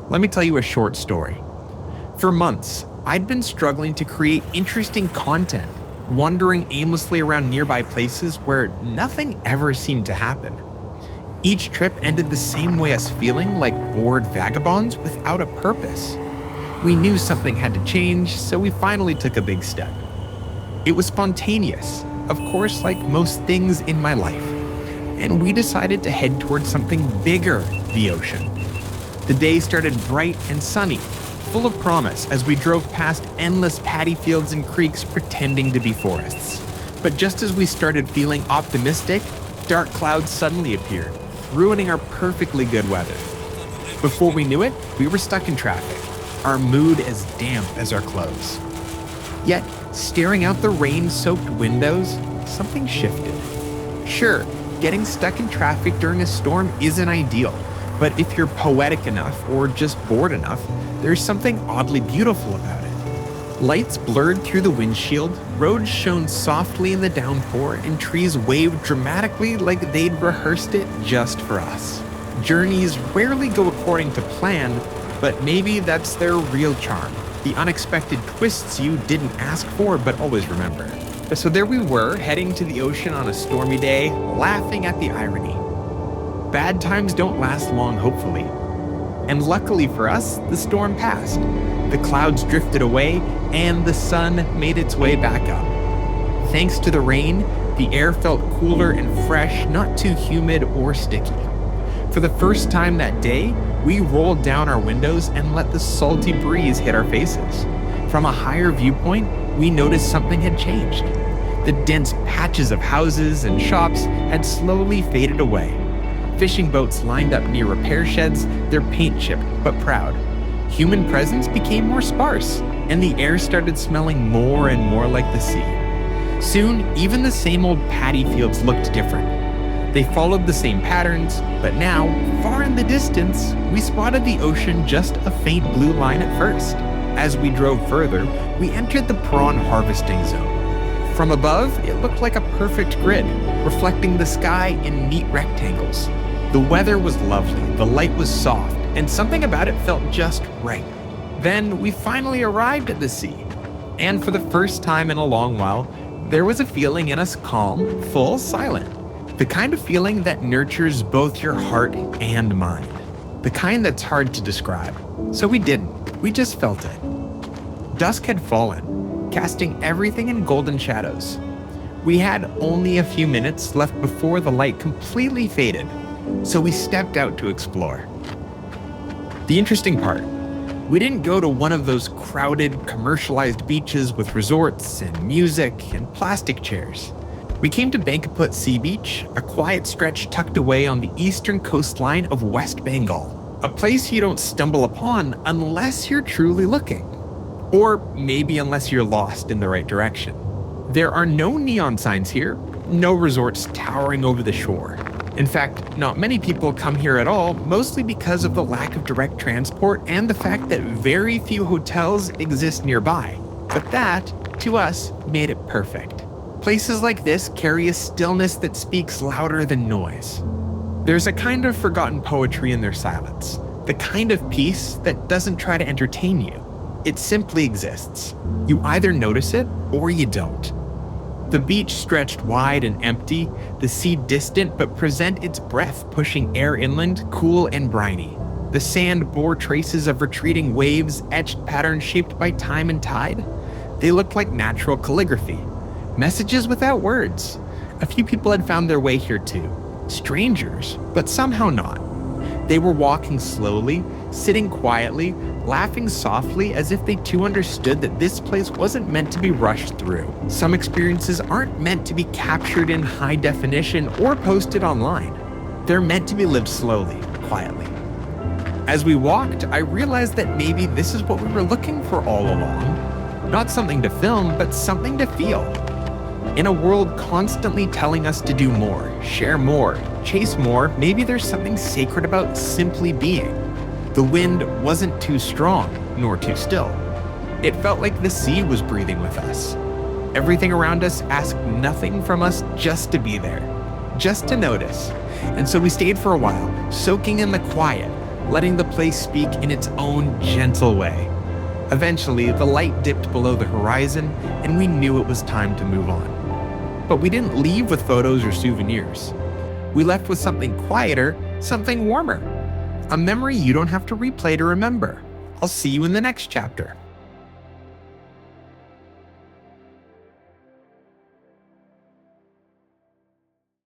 Let me tell you a short story. For months, I'd been struggling to create interesting content, wandering aimlessly around nearby places where nothing ever seemed to happen. Each trip ended the same way, us feeling like bored vagabonds without a purpose. We knew something had to change, so we finally took a big step. It was spontaneous, of course, like most things in my life, and we decided to head towards something bigger, the ocean. The day started bright and sunny, full of promise as we drove past endless paddy fields and creeks pretending to be forests. But just as we started feeling optimistic, dark clouds suddenly appeared, ruining our perfectly good weather. Before we knew it, we were stuck in traffic, our mood as damp as our clothes. Yet, staring out the rain-soaked windows, something shifted. Sure, getting stuck in traffic during a storm isn't ideal, but if you're poetic enough or just bored enough, there's something oddly beautiful about it. Lights blurred through the windshield, roads shone softly in the downpour, and trees waved dramatically like they'd rehearsed it just for us. Journeys rarely go according to plan, but maybe that's their real charm. The unexpected twists you didn't ask for but always remember. So there we were, heading to the ocean on a stormy day, laughing at the irony. Bad times don't last long, hopefully. And luckily for us, the storm passed. The clouds drifted away, and the sun made its way back up. Thanks to the rain, the air felt cooler and fresh, not too humid or sticky. For the first time that day, we rolled down our windows and let the salty breeze hit our faces. From a higher viewpoint, we noticed something had changed. The dense patches of houses and shops had slowly faded away. Fishing boats lined up near repair sheds, their paint chipped but proud. Human presence became more sparse, and the air started smelling more and more like the sea. Soon, even the same old paddy fields looked different. They followed the same patterns, but now, far in the distance, we spotted the ocean just a faint blue line at first. As we drove further, we entered the prawn harvesting zone. From above, it looked like a perfect grid, reflecting the sky in neat rectangles. The weather was lovely, the light was soft, and something about it felt just right. Then we finally arrived at the sea. And for the first time in a long while, there was a feeling in us calm, full, silent. The kind of feeling that nurtures both your heart and mind. The kind that's hard to describe. So we didn't. We just felt it. Dusk had fallen, casting everything in golden shadows. We had only a few minutes left before the light completely faded, so we stepped out to explore. The interesting part, we didn't go to one of those crowded, commercialized beaches with resorts and music and plastic chairs. We came to Bankiput Sea Beach, a quiet stretch tucked away on the eastern coastline of West Bengal, a place you don't stumble upon unless you're truly looking, or maybe unless you're lost in the right direction. There are no neon signs here, no resorts towering over the shore. In fact, not many people come here at all, mostly because of the lack of direct transport and the fact that very few hotels exist nearby. But that, to us, made it perfect. Places like this carry a stillness that speaks louder than noise. There's a kind of forgotten poetry in their silence, the kind of peace that doesn't try to entertain you. It simply exists. You either notice it or you don't. The beach stretched wide and empty, the sea distant but present its breath pushing air inland, cool and briny. The sand bore traces of retreating waves, etched patterns shaped by time and tide. They looked like natural calligraphy. Messages without words. A few people had found their way here too. Strangers, but somehow not. They were walking slowly, sitting quietly, laughing softly as if they too understood that this place wasn't meant to be rushed through. Some experiences aren't meant to be captured in high definition or posted online. They're meant to be lived slowly, quietly. As we walked, I realized that maybe this is what we were looking for all along. Not something to film, but something to feel. In a world constantly telling us to do more, share more, chase more, maybe there's something sacred about simply being. The wind wasn't too strong, nor too still. It felt like the sea was breathing with us. Everything around us asked nothing from us, just to be there, just to notice. And so we stayed for a while, soaking in the quiet, letting the place speak in its own gentle way. Eventually, the light dipped below the horizon, and we knew it was time to move on. But we didn't leave with photos or souvenirs. We left with something quieter, something warmer. A memory you don't have to replay to remember. I'll see you in the next chapter.